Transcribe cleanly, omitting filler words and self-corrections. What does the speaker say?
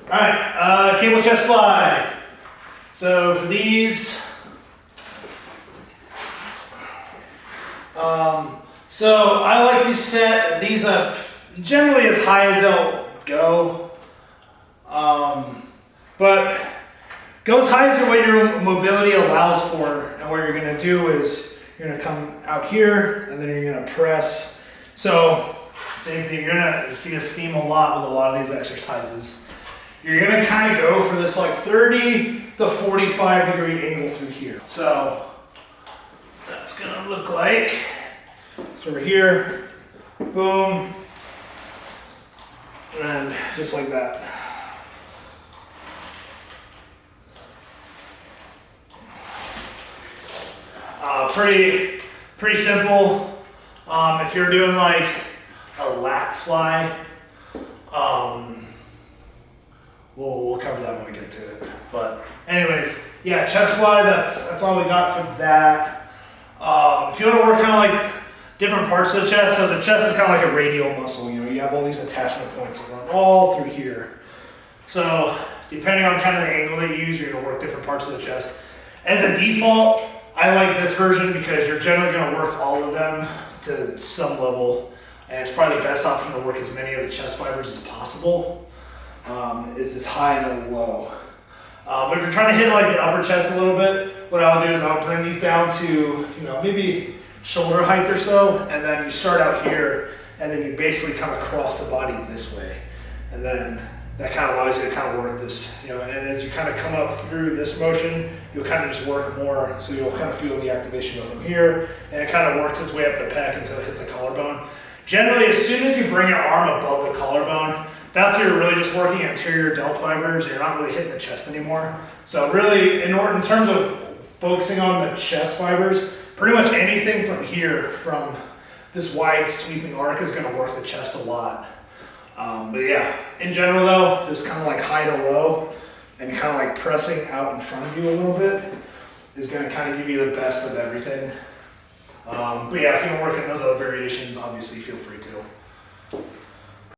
All right, cable chest fly. So for these, so I like to set these up generally as high as they'll go, but go as high as what your mobility allows for. And what you're gonna do is you're gonna come out here and then you're gonna press. So same thing, you're gonna see us steam a lot with a lot of these exercises. You're gonna kind of go for this like 30 to 45 degree angle through here. So that's gonna look like, so we're here, boom, and just like that. Pretty simple. If you're doing like a lat fly, we'll cover that when we get to it. But anyways, yeah, chest fly, that's all we got for that. If you want to work kind of like different parts of the chest, so the chest is kind of like a radial muscle, you know, you have all these attachment points that run all through here. So depending on kind of the angle that you use, you're gonna work different parts of the chest. As a default, I like this version because you're generally gonna work all of them to some level, and it's probably the best option to work as many of the chest fibers as possible. Is this high to low. But if you're trying to hit like the upper chest a little bit, what I'll do is I'll bring these down to, you know, maybe shoulder height or so, and then you start out here, and then you basically come across the body this way. And then that kind of allows you to kind of work this, you know, and as you kind of come up through this motion, you'll kind of just work more, so you'll kind of feel the activation go from here, and it kind of works its way up the pec until it hits the collarbone. Generally, as soon as you bring your arm above the collarbone, that's where you're really just working anterior delt fibers. You're not really hitting the chest anymore. So really, in terms of focusing on the chest fibers, pretty much anything from here, from this wide sweeping arc, is going to work the chest a lot. But yeah, in general though, this kind of like high to low, and kind of like pressing out in front of you a little bit, is going to kind of give you the best of everything. But yeah, if you want to work in those other variations, obviously feel free to.